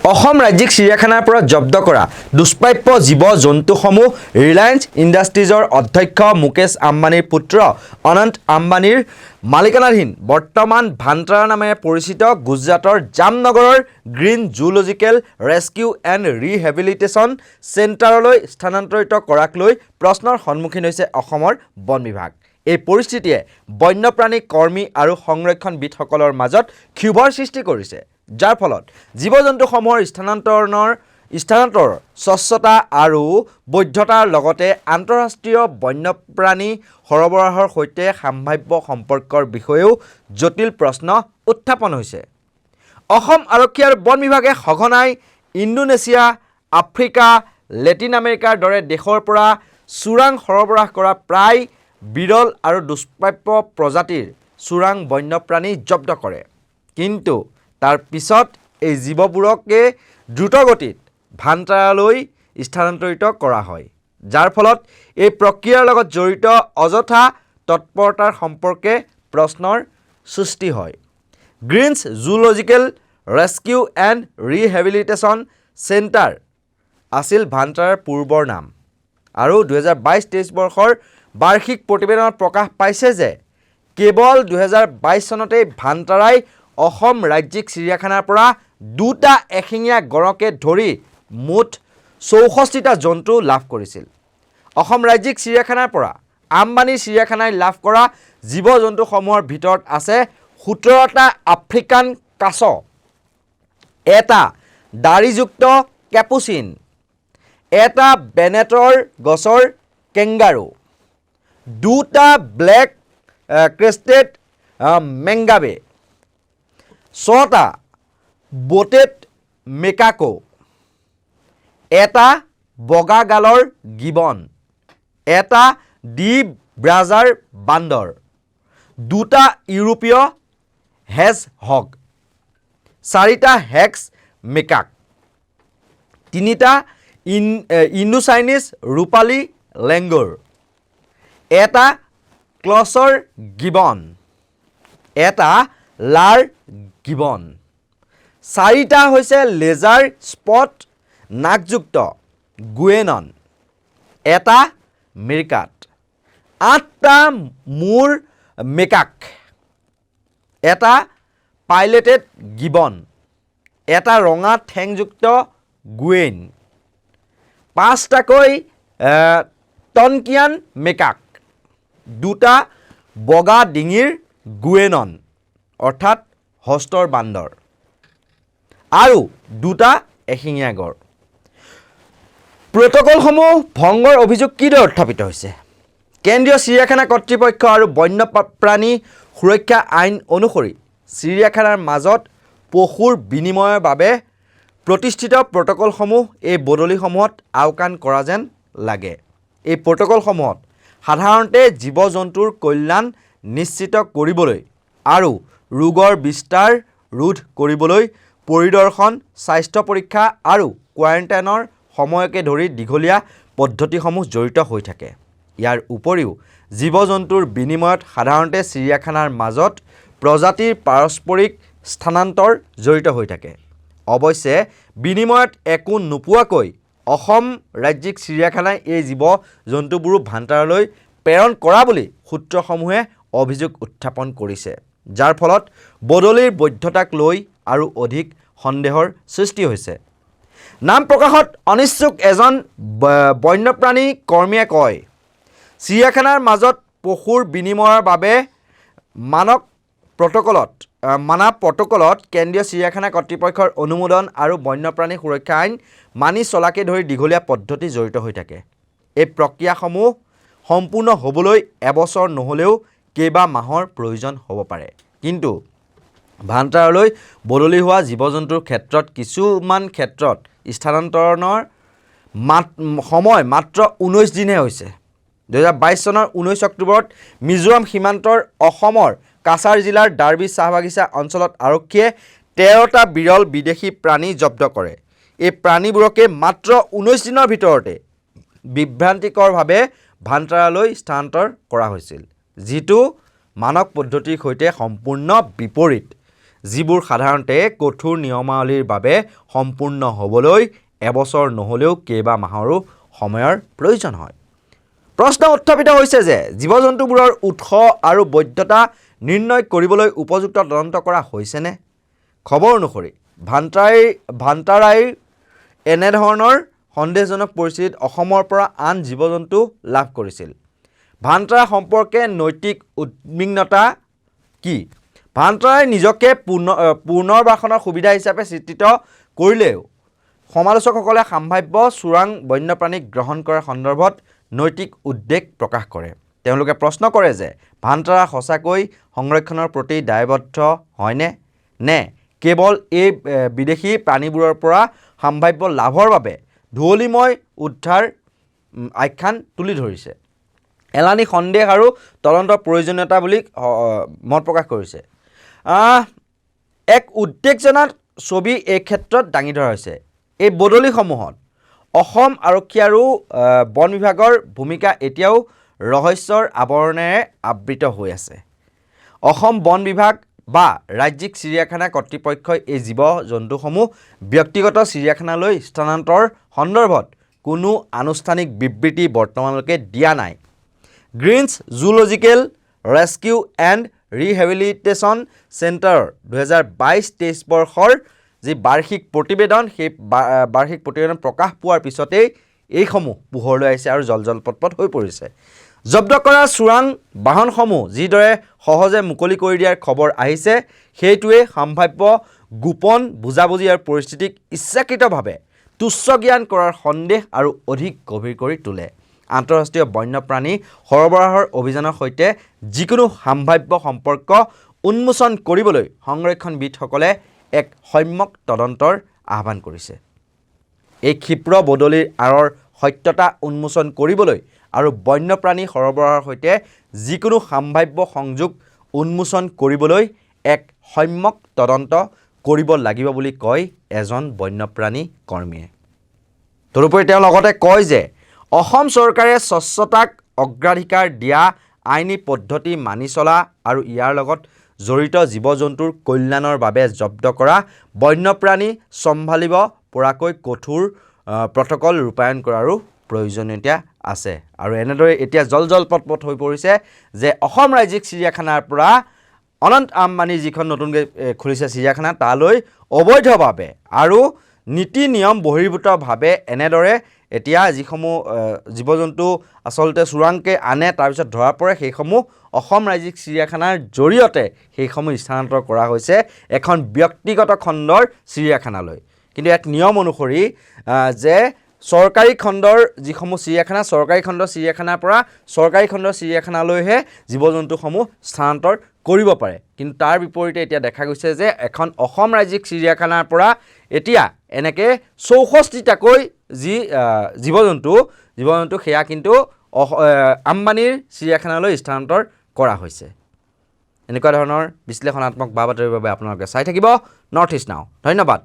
অসম ৰাজ্যিক চিৰিয়াখানাৰ পৰা জব্দ কৰা দুষ্প্ৰাপ্য জীৱ জন্তুসমূহ ৰিলায়েন্স ইণ্ডাষ্ট্ৰিজৰ অধ্যক্ষ মুকেশ আম্বানীৰ পুত্ৰ অনন্ত আম্বানীৰ মালিকানাধীন বৰ্তমান ভান্তাৰা নামেৰে পৰিচিত গুজৰাটৰ জামনগৰৰ green zoological rescue and rehabilitation চেণ্টাৰলৈ স্থানান্তৰিত কৰাক লৈ প্ৰশ্নৰ সন্মুখীন হৈছে অসমৰ বন বিভাগ। এই পৰিস্থিতিয়ে বন্যপ্ৰাণী কৰ্মী আৰু সংৰক্ষণবিদসকলৰ মাজত ক্ষোভৰ সৃষ্টি কৰিছে, যাৰ ফলত জীৱ-জন্তুসমূহৰ স্থানান্তৰ স্বচ্ছতা আৰু বৈধতাৰ লগতে আন্তঃৰাষ্ট্ৰীয় বন্যপ্ৰাণী সৰবৰাহৰ সৈতে সম্ভাৱ্য সম্পৰ্কৰ বিষয়েও জটিল প্ৰশ্ন উত্থাপন হৈছে। অসম আৰক্ষী আৰু বন বিভাগে সঘনাই ইণ্ডোনেছিয়া, আফ্ৰিকা, লেটিন আমেৰিকাৰ দৰে দেশৰ পৰা চোৰাং সৰবৰাহ কৰা প্ৰায় বিৰল আৰু দুষ্প্ৰাপ্য প্ৰজাতিৰ চোৰাং বন্যপ্ৰাণী জব্দ কৰে, কিন্তু তাৰ পিছত এই জীৱবোৰকে দ্ৰুতগতিত ভান্তাৰালৈ স্থানান্তৰিত কৰা হয়, যাৰ ফলত এই প্ৰক্ৰিয়াৰ লগত জড়িত অযথা তৎপৰতাৰ সম্পৰ্কে প্ৰশ্নৰ সৃষ্টি হয়। Green zoological rescue and rehabilitation centre আছিল ভান্তাৰাৰ পূৰ্বৰ নাম, আৰু 2022-23 বৰ্ষৰ বাৰ্ষিক প্ৰতিবেদনত প্ৰকাশ পাইছে যে কেৱল 2022 চনতেই ভান্তাৰাই অসম ৰাজ্যিক চিৰিয়াখানাৰ পৰা দুটা এশিঙীয়া গঁড়কে ধৰি মুঠ 64টা জন্তু লাভ কৰিছিল। অসম ৰাজ্যিক চিৰিয়াখানাৰ পৰা আম্বানী চিৰিয়াখানাই লাভ কৰা জীৱ-জন্তুসমূহৰ ভিতৰত আছে 17টা আফ্ৰিকান কাছ, এটা দাড়িযুক্ত কেপুচিন, এটা বেনেটৰ গছৰ কেংগাৰু, দুটা ব্লেক ক্ৰেষ্টেড মেংগাবে, 6টা বটেড মেকাকো, এটা বগা গালৰ গিবন, এটা ডি ব্ৰাজাৰ বান্দৰ, দুটা ইউৰোপীয় হেজহগ, 4টা হেক্স মেকাক, 3টা ইণ্ডো-চাইনিজ ৰূপালী লেংগুৰ, এটা ক্লছৰ গিবন, এটা লাৰ গিবন, 4টা হৈছে লেজাৰ স্পট নাকযুক্ত গুৱেনন, এটা মিৰকাট, 8টা মূৰ মেকাক, এটা পাইলেটেড গিবন, এটা ৰঙা ঠেংযুক্ত গুৱেইন, 5টাকৈ টনকিয়ান মেকাক, 2টা বগা ডিঙিৰ গুৱেনন অৰ্থাৎ হস্তৰ বান্দৰ, আৰু 2টা এশিঙীয়া গঁড়। প্ৰট'কলসমূহ ভংগৰ অভিযোগ কিদৰে উত্থাপিত হৈছে? কেন্দ্ৰীয় চিৰিয়াখানা কৰ্তৃপক্ষ আৰু বন্যপ্ৰাণী সুৰক্ষা আইন অনুসৰি চিৰিয়াখানাৰ মাজত পশুৰ বিনিময়ৰ বাবে প্ৰতিষ্ঠিত প্ৰট'কলসমূহ এই বদলিসমূহত আওকাণ কৰা যেন লাগে। এই প্ৰট'কলসমূহত সাধাৰণতে জীৱ-জন্তুৰ কল্যাণ নিশ্চিত কৰিবলৈ আৰু ৰোগৰ বিস্তাৰ ৰোধ কৰিবলৈ পৰিদৰ্শন, স্বাস্থ্য পৰীক্ষা আৰু কোৱাৰেণ্টাইনৰ সময়কে ধৰি দীঘলীয়া পদ্ধতিসমূহ জড়িত হৈ থাকে। ইয়াৰ উপৰিও জীৱ-জন্তুৰ বিনিময়ত সাধাৰণতে চিৰিয়াখানাৰ মাজত প্ৰজাতিৰ পাৰস্পৰিক স্থানান্তৰ জড়িত হৈ থাকে। অৱশ্যে বিনিময়ত একো নোপোৱাকৈ অসম ৰাজ্যিক চিৰিয়াখানাই এই জীৱ-জন্তুবোৰো ভান্তাৰালৈ প্ৰেৰণ কৰা বুলি সূত্ৰসমূহে অভিযোগ উত্থাপন কৰিছে, যাৰ ফলত বদলিৰ বৈধতাক লৈ আৰু অধিক সন্দেহৰ সৃষ্টি হৈছে। নাম প্ৰকাশত অনিচ্ছুক এজন বন্যপ্ৰাণী কৰ্মীয়ে কয়, চিৰিয়াখানাৰ মাজত পশুৰ বিনিময়ৰ বাবে মানা প্ৰট'কলত কেন্দ্ৰীয় চিৰিয়াখানা কৰ্তৃপক্ষৰ অনুমোদন আৰু বন্যপ্ৰাণী সুৰক্ষা আইন মানি চলাকে ধৰি দীঘলীয়া পদ্ধতি জড়িত হৈ থাকে। এই প্ৰক্ৰিয়াসমূহ সম্পূৰ্ণ হ'বলৈ এবছৰ নহ'লেও কেইবা মাহৰ প্ৰয়োজন হ'ব পাৰে, কিন্তু ভান্তাৰালৈ বদলি হোৱা জীৱ-জন্তুৰ ক্ষেত্ৰত কিছুমান ক্ষেত্ৰত স্থানান্তৰণৰ সময় মাত্ৰ 19 দিনহে হৈছে। 2022 চনৰ 19 অক্টোবৰত মিজোৰাম সীমান্তৰ অসমৰ কাছাৰ জিলাৰ ডাৰ্বি চাহ বাগিচা অঞ্চলত আৰক্ষীয়ে 13টা বিৰল বিদেশী প্ৰাণী জব্দ কৰে। এই প্ৰাণীবোৰকে মাত্ৰ 19 দিনৰ ভিতৰতে বিভ্ৰান্তিকৰভাৱে ভান্তাৰালৈ স্থানান্তৰ কৰা হৈছিল, যিটো মানক পদ্ধতিৰ সৈতে সম্পূৰ্ণ বিপৰীত। যিবোৰ সাধাৰণতে কঠোৰ নিয়মাৱলীৰ বাবে সম্পূৰ্ণ হ'বলৈ এবছৰ নহ'লেও কেইবা মাহৰো সময়ৰ প্ৰয়োজন হয়। প্ৰশ্ন উত্থাপিত হৈছে যে জীৱ-জন্তুবোৰৰ উৎস আৰু বৈধতা নিৰ্ণয় কৰিবলৈ উপযুক্ত তদন্ত কৰা হৈছেনে? খবৰ অনুসৰি ভাণ্টাৰাইৰ এনেধৰণৰ সন্দেহজনক পৰিস্থিতিত অসমৰ পৰা আন জীৱ-জন্তু লাভ কৰিছিল। ভাণ্টাৰা সম্পৰ্কে নৈতিক উদ্বিগ্নতা কি? ভাণ্টাৰাই নিজকে পুনৰ্বাসনৰ সুবিধা হিচাপে চিত্ৰিত কৰিলেও সমালোচকসকলে সম্ভাৱ্য চোৰাং বন্যপ্ৰাণীক গ্ৰহণ কৰাৰ সন্দৰ্ভত নৈতিক উদ্বেগ প্ৰকাশ কৰে। তেওঁলোকে প্ৰশ্ন কৰে যে ভাণ্টাৰা সঁচাকৈ সংৰক্ষণৰ প্ৰতি দায়বদ্ধ হয়নে, নে কেৱল এই বিদেশী প্ৰাণীবোৰৰ পৰা সম্ভাৱ্য লাভৰ বাবে ধুৱলীময় উদ্ধাৰ আখ্যান তুলি ধৰিছে। এলানি সন্দেহ আৰু তদন্তৰ প্ৰয়োজনীয়তা বুলি মত প্ৰকাশ কৰিছে। এক উদ্বেগজনক ছবি এই ক্ষেত্ৰত দাঙি ধৰা হৈছে। এই বদলিসমূহত অসম আৰক্ষী আৰু বন বিভাগৰ ভূমিকা এতিয়াও ৰহস্যৰ আৱৰণেৰে আবৃত হৈ আছে। অসম বন বিভাগ বা ৰাজ্যিক চিৰিয়াখানা কৰ্তৃপক্ষই এই জীৱ-জন্তুসমূহ ব্যক্তিগত চিৰিয়াখানালৈ স্থানান্তৰ সন্দৰ্ভত কোনো আনুষ্ঠানিক বিবৃতি বৰ্তমানলৈকে দিয়া নাই। Greens zoological rescue and rehabilitation চেণ্টাৰৰ 2022-23 বৰ্ষৰ যি বাৰ্ষিক প্ৰতিবেদন, সেই বাৰ্ষিক প্ৰতিবেদন প্ৰকাশ পোৱাৰ পিছতেই এইসমূহ পোহৰলৈ আহিছে আৰু জলপট হৈ পৰিছে। জব্দ কৰা চোৰাং বাহনসমূহ যিদৰে সহজে মুকলি কৰি দিয়াৰ খবৰ আহিছে, সেইটোৱে সম্ভাৱ্য গোপন বুজাবুজি আৰু পৰিস্থিতিক ইচ্ছাকৃতভাৱে তুচ্ছ জ্ঞান কৰাৰ সন্দেহ আৰু অধিক গভীৰ কৰি তোলে। আন্তঃৰাষ্ট্ৰীয় বন্যপ্ৰাণী সৰবৰাহৰ অভিযানৰ সৈতে যিকোনো সম্ভাৱ্য সম্পৰ্ক উন্মোচন কৰিবলৈ সংৰক্ষণবিদসকলে এক সম্যক তদন্তৰ আহ্বান কৰিছে। এই ক্ষিপ্ৰ বদলিৰ আঁৰৰ সত্যতা উন্মোচন কৰিবলৈ আৰু বন্যপ্ৰাণী সৰবৰাহৰ সৈতে যিকোনো সম্ভাৱ্য সংযোগ উন্মোচন কৰিবলৈ এক সম্যক তদন্ত কৰিব লাগিব বুলি কয় এজন বন্যপ্ৰাণী কৰ্মীয়ে। তদুপৰি তেওঁ লগতে কয় যে অসম চৰকাৰে স্বচ্ছতাক অগ্ৰাধিকাৰ দিয়া, আইনী পদ্ধতি মানি চলা আৰু ইয়াৰ লগত জড়িত জীৱ-জন্তুৰ কল্যাণৰ বাবে জব্দ কৰা বন্যপ্ৰাণী চম্ভালিব পৰাকৈ কঠোৰ প্ৰট'কল ৰূপায়ণ কৰাৰো প্ৰয়োজনীয়তা আছে। আৰু এনেদৰে এতিয়া জলপট হৈ পৰিছে যে অসম ৰাজ্যিক চিৰিয়াখানাৰ পৰা অনন্ত আম্বানীৰ যিখন নতুনকৈ খুলিছে চিৰিয়াখানা, তালৈ অবৈধভাৱে আৰু নীতি নিয়ম বহিৰ্ভূতভাৱে এনেদৰে এতিয়া যিসমূহ জীৱ-জন্তু আচলতে চোৰাংকৈ আনে, তাৰপিছত ধৰা পৰে, সেইসমূহ অসম ৰাজ্যিক চিৰিয়াখানাৰ জৰিয়তে সেইসমূহ স্থানান্তৰ কৰা হৈছে এখন ব্যক্তিগত খণ্ডৰ চিৰিয়াখানালৈ। কিন্তু এক নিয়ম অনুসৰি যে চৰকাৰী খণ্ডৰ যিসমূহ চিৰিয়াখানা, চৰকাৰী খণ্ডৰ চিৰিয়াখানাৰ পৰা চৰকাৰী খণ্ডৰ চিৰিয়াখানালৈহে জীৱ-জন্তুসমূহ স্থানান্তৰ কৰিব পাৰে। কিন্তু তাৰ বিপৰীতে এতিয়া দেখা গৈছে যে এখন অসম ৰাজ্যিক চিৰিয়াখানাৰ পৰা এতিয়া এনেকৈ 64টাকৈ যি জীৱ-জন্তু সেয়া কিন্তু আম্বানীৰ চিৰিয়াখানালৈ স্থানান্তৰ কৰা হৈছে। এনেকুৱা ধৰণৰ বিশ্লেষণাত্মক বা বাতৰিৰ বাবে আপোনালোকে চাই থাকিব নৰ্থ ইষ্ট নাও। ধন্যবাদ।